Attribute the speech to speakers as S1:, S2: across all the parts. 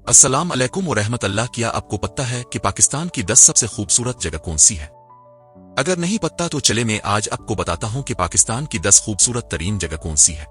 S1: अस्सलाम अलैकुम व रहमत अल्लाह। क्या आपको पता है कि पाकिस्तान की 10 सबसे खूबसूरत जगह कौन सी है? अगर नहीं पता तो चले मैं आज आपको बताता हूं कि पाकिस्तान की 10 खूबसूरत तरीन जगह कौन सी है,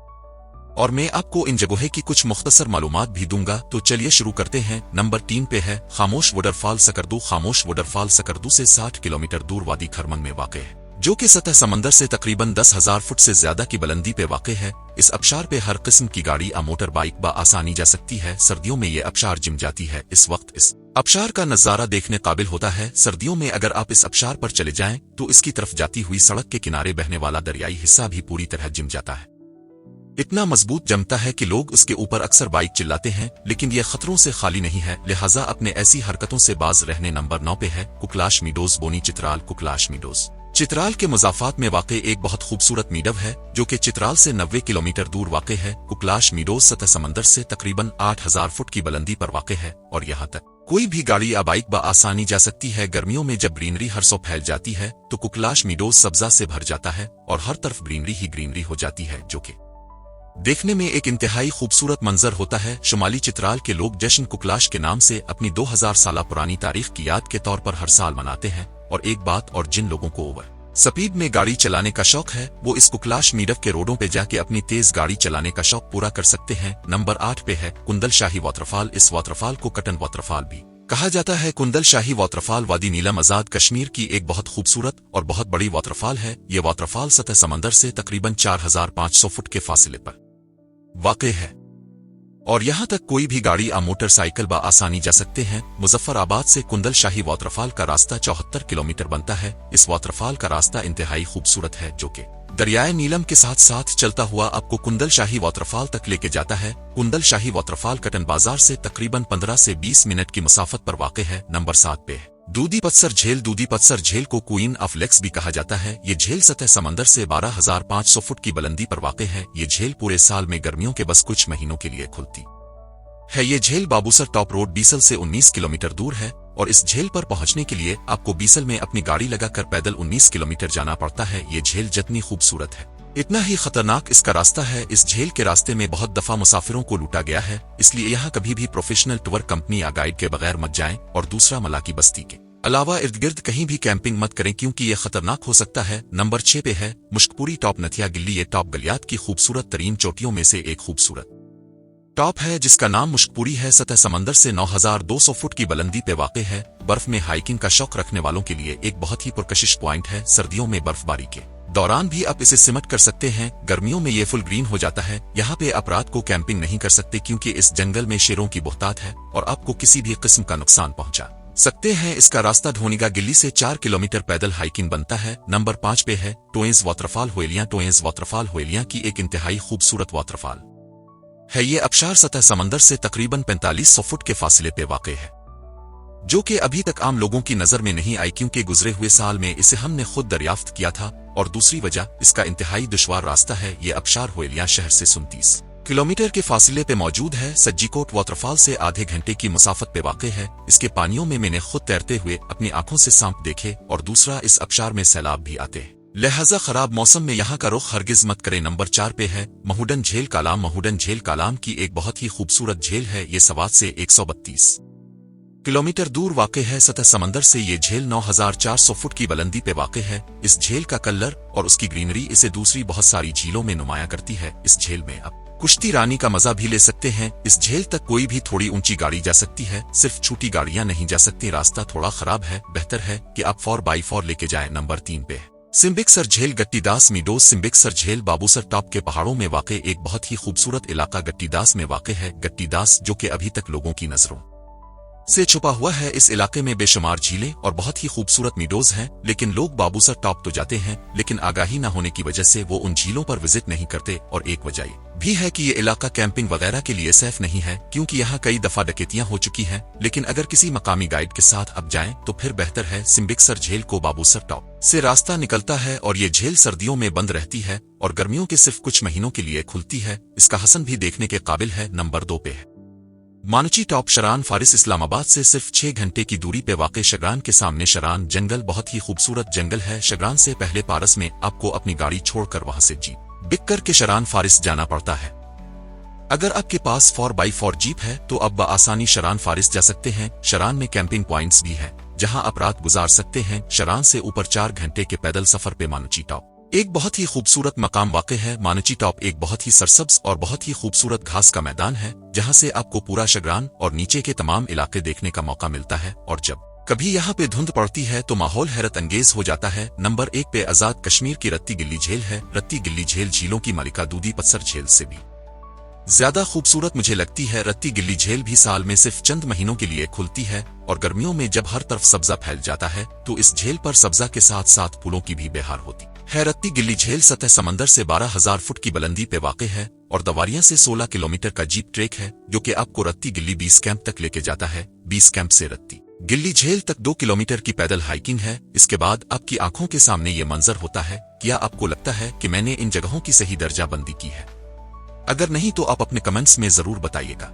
S1: और मैं आपको इन जगहों की कुछ मुख्तसर मालूमात भी दूंगा। तो चलिए शुरू करते हैं। नंबर 3 पे है खामोश वाटरफॉल सकरदू। खामोश वाटरफॉल सकरदू से 60 किलोमीटर दूर वादी खरमन में वाक़ है, जो कि सतह समंदर से तकरीबन 10,000 फुट से ज्यादा की बुलंदी पे वाक़ है। इस अबशार पे हर किस्म की गाड़ी या मोटर बाइक आसानी जा सकती है। सर्दियों में ये अबशार जिम जाती है। इस वक्त इस अबशार का नजारा देखने काबिल होता है। सर्दियों में अगर आप इस अबशार पर चले जाएं तो इसकी तरफ जाती हुई सड़क के किनारे बहने वाला दरियाई हिस्सा भी पूरी तरह जिम जाता है। इतना मजबूत जमता है कि लोग उसके ऊपर अक्सर बाइक चिल्लाते हैं, लेकिन ये खतरों से खाली नहीं है, लिहाजा अपने ऐसी हरकतों से बाज रहने। नंबर 9 पे है कुकलाश मीडोज बोनी चित्राल। कुकलाश मीडोज चित्राल के मुजाफात में वाक़ एक बहुत खूबसूरत मीडव है, जो कि चित्राल से 90 किलोमीटर दूर वाक़ है। कुकलाश मीडोज सतह समंदर से तकरीबन 8,000 फुट की बुलंदी पर वाक़ है, और यहाँ तक कोई भी गाड़ी या बाइक आसानी जा सकती है। गर्मियों में जब ग्रीनरी हर सौ फैल जाती है तो कुकलाश मीडोज सब्जा से भर जाता है और हर तरफ ग्रीनरी ही ग्रीनरी हो जाती है, जो कि देखने में एक इंतहाई खूबसूरत मंजर होता है। शुमाली चित्राल के लोग जश्न कुकलाश के नाम से अपनी 2000 साल पुरानी तारीख की याद के तौर पर हर साल मनाते हैं। और एक बात और, जिन लोगों को ओवर स्पीड में गाड़ी चलाने का शौक है वो इस कुकलाश मीडव के रोडों पे जाके अपनी तेज गाड़ी चलाने का शौक पूरा कर सकते हैं। नंबर 8 पे है कुंदल शाही वाटरफॉल। इस वाटरफॉल को कटन वाटरफॉल भी कहा जाता है। कुंदल शाही वाटरफॉल वादी नीलम आजाद कश्मीर की एक बहुत खूबसूरत और बहुत बड़ी वाटरफॉल है। ये वाटरफॉल सतह समंदर से तकरीबन 4500 फुट के फासले पर वाक़ है, और यहाँ तक कोई भी गाड़ी या मोटरसाइकिल आसानी जा सकते हैं। मुजफ्फराबाद से कुंदल शाही वाटरफॉल का रास्ता 74 किलोमीटर बनता है। इस वाटरफॉल का रास्ता इंतहाई खूबसूरत है, जो कि दरियाए नीलम के साथ साथ चलता हुआ आपको कुंदल शाही वाटरफॉल तक लेके जाता है। कुंदल शाही वाटरफॉल कटन बाजार से तकरीबन 15 से 20 मिनट की मुसाफत पर वाक़ है। नंबर 7 पे है दूधी पत्सर झील। दूधी पत्सर झील को क्वीन ऑफ लेक्स भी कहा जाता है। ये झील सतह समंदर से 12,500 फुट की बुलंदी पर वाक़ है। ये झील पूरे साल में गर्मियों के बस कुछ महीनों के लिए खुलती है। ये झील बाबूसर टॉप रोड बीसल से 19 किलोमीटर दूर है, और इस झील पर पहुंचने के लिए आपको बीसल में अपनी गाड़ी लगाकर पैदल 19 किलोमीटर जाना पड़ता है। ये झील जितनी खूबसूरत है इतना ही खतरनाक इसका रास्ता है। इस झील के रास्ते में बहुत दफा मुसाफिरों को लूटा गया है, इसलिए यहाँ कभी भी प्रोफेशनल टूर कंपनी या गाइड के बगैर मत जाएं। और दूसरा, मलाकी बस्ती के अलावा इर्द गिर्द कहीं भी कैंपिंग मत करें, क्योंकि ये खतरनाक हो सकता है। नंबर 6 पे है मुश्कपुरी टॉप नथिया गिल्ली। ये टॉप गलियात की खूबसूरत तरीन चोटियों में से एक खूबसूरत टॉप है, जिसका नाम मुश्कपुरी है। सतह समंदर से 9200 फुट की बुलंदी पे वाक़ है। बर्फ में हाइकिंग का शौक रखने वालों के लिए एक बहुत ही पुरकशिश पॉइंट है। सर्दियों में बर्फबारी के दौरान भी आप इसे सिमट कर सकते हैं। गर्मियों में ये फुल ग्रीन हो जाता है। यहाँ पे आप रात को कैंपिंग नहीं कर सकते, क्योंकि इस जंगल में शेरों की बहुतात है और आपको किसी भी किस्म का नुकसान पहुंचा सकते हैं। इसका रास्ता ढोनिगा गिल्ली से 4 किलोमीटर पैदल हाइकिंग बनता है। नंबर 5 पे है टोएंस वाटरफॉल होएलियां। टोएंस वाटरफॉल होएलियां की एक इंतहाई खूबसूरत वाटरफॉल है। ये अबशार सतह समंदर से तकरीबन 4500 फुट के फासले पे वाक़ है, जो कि अभी तक आम लोगों की नजर में नहीं आई, क्योंकि गुजरे हुए साल में इसे हमने खुद दरियाफ्त किया था। और दूसरी वजह, इसका इंतहाई दुश्वार रास्ता है। ये अबशार होएलियां शहर से 37 किलोमीटर के फासले पे मौजूद है। सज्जीकोट वाटरफॉल से आधे घंटे की मुसाफत पे वाक़ है। इसके पानियों में मैंने खुद तैरते हुए अपनी आंखों से सांप देखे। और दूसरा, इस अबशार में सैलाब भी आते हैं, लिहाजा खराब मौसम में यहाँ का रुख हरगिज मत करें। नंबर 4 पे है महूडन झील कालाम। महूडन झील कालाम की एक बहुत ही खूबसूरत झील है। ये सवात से 132 किलोमीटर दूर वाक़ है। सतह समंदर से ये झील 9400 फुट की बुलंदी पे वाक़ है। इस झील का कलर और उसकी ग्रीनरी इसे दूसरी बहुत सारी झीलों में नुमाया करती है। इस झील में आप कुश्ती रानी का मजा भी ले सकते हैं। इस झील तक कोई भी थोड़ी ऊंची गाड़ी जा सकती है, सिर्फ छोटी गाड़ियां नहीं जा सकती। रास्ता थोड़ा खराब है, बेहतर है कि आप 4x4 लेके जाएं। नंबर 3 पे सिम्बिक्सर झील गट्टीदास मीडोज। सिम्बिक्सर झील बाबूसर टॉप के पहाड़ों में वाक़ एक बहुत ही खूबसूरत इलाका गट्टीदास में वाक़ है। गट्टीदास, जो कि अभी तक लोगों की नजरों से छुपा हुआ है। इस इलाके में बेशुमार झीलें और बहुत ही खूबसूरत मीडोज हैं, लेकिन लोग बाबूसर टॉप तो जाते हैं, लेकिन आगाही न होने की वजह से वो उन झीलों पर विजिट नहीं करते। और एक वजह भी है कि ये इलाका कैंपिंग वगैरह के लिए सेफ नहीं है, क्योंकि यहाँ कई दफा डकैतियां हो चुकी हैं। लेकिन अगर किसी मकामी गाइड के साथ अब जाएं तो फिर बेहतर है। सिम्बिक्सर झील को बाबूसर टॉप से रास्ता निकलता है, और ये झील सर्दियों में बंद रहती है और गर्मियों के सिर्फ कुछ महीनों के लिए खुलती है। इसका हसन भी देखने के काबिल है। नंबर 2 पे है मानची टॉप शरान फारिस। इस्लामाबाद से सिर्फ 6 घंटे की दूरी पे वाक़ शगरान के सामने शरान जंगल बहुत ही खूबसूरत जंगल है। शगरान से पहले पारस में आपको अपनी गाड़ी छोड़कर वहां से जीप बिक कर के शरान फारिस जाना पड़ता है। अगर आपके पास 4x4 जीप है तो आप बआसानी शरान फारिस जा सकते हैं। शरान में कैंपिंग पॉइंट्स भी हैं जहां आप रात गुजार सकते हैं। शरान से ऊपर 4 घंटे के पैदल सफर पे मानुची टॉप एक बहुत ही खूबसूरत मकाम वाक़ है। मानुची टॉप एक बहुत ही सरसब्ज और बहुत ही खूबसूरत घास का मैदान है जहां से आपको पूरा शगरान और नीचे के तमाम इलाके देखने का मौका मिलता है। और जब कभी यहाँ पे धुंध पड़ती है तो माहौल हैरत अंगेज हो जाता है। नंबर 1 पे आजाद कश्मीर की रत्ती गिल्ली झील है। रत्ती गिल्ली झील झीलों की मालिका दूधी पत्थर झील से भी ज्यादा खूबसूरत मुझे लगती है। रत्ती गिल्ली झील भी साल में सिर्फ चंद महीनों के लिए खुलती है और गर्मियों में जब हर तरफ सब्जा फैल जाता है तो इस झील पर सब्जा के साथ साथ फूलों की भी बहार होती है। रत्ती गिल्ली झील सतह समंदर से 12,000 फुट की बुलंदी पे वाक़ है और दवारिया से 16 किलोमीटर का जीप ट्रैक है जो कि आपको रत्ती गिल्ली बेस कैंप तक लेके जाता है। बेस कैंप से रत्ती गिल्ली झील तक 2 किलोमीटर की पैदल हाइकिंग है। इसके बाद आपकी आंखों के सामने ये मंजर होता है। क्या आपको लगता है कि मैंने इन जगहों की सही दर्जा बंदी की है? अगर नहीं तो आप अपने कमेंट्स में जरूर बताइएगा।